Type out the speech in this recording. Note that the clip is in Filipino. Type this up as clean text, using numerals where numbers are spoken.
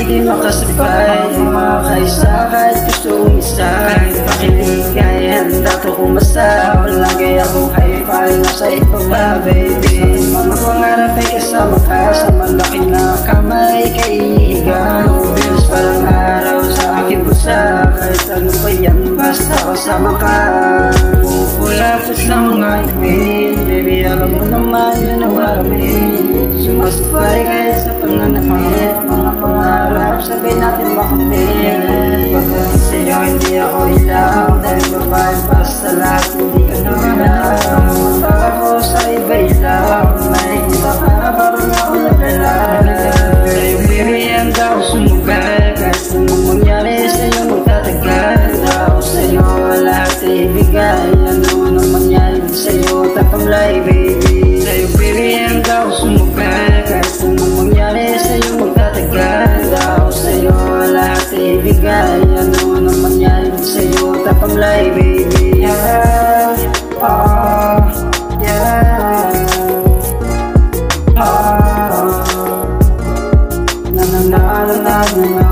di makasabay, di makakaisa kahit gusto umisa. Kahit pakiligay, handa to kumasa. Palagi akong high-five nasa ibaba, baby. Mga pangarap ay kasama ka sa malaki na kamay kaibigan. Bills parang araw sa aking pusa. Kahit ano pa yan, basta kasama ka. Wala pa sa mga email, baby, alam mo naman yun ang waramin. Sumasabay kahit sa pananamit, mga pangarap, sabay natin makamit. Pagdating sa'yo, hindi ako ilaw, dahil babae pa sa lahat, hindi ka naman alam. Baka ko sa iba ilaw, nakikita ka, parang ako naglalala. Kayo baby, handa ako sumugal, kahit anong mangyari sa'yo magtatagal. Handa ako sa'yo, lahat ay ibigay, ano anong mangyari sa'yo, tatamlay baby. Sa'yo baby, handa ako sumugal, kahit anong mangyari sa'yo magtatagal. Handa ako sa'yo, lahat ay ibigay, ano anong mangyari sa'yo, tatamlay baby. Yeah, yeah, na na na na na na.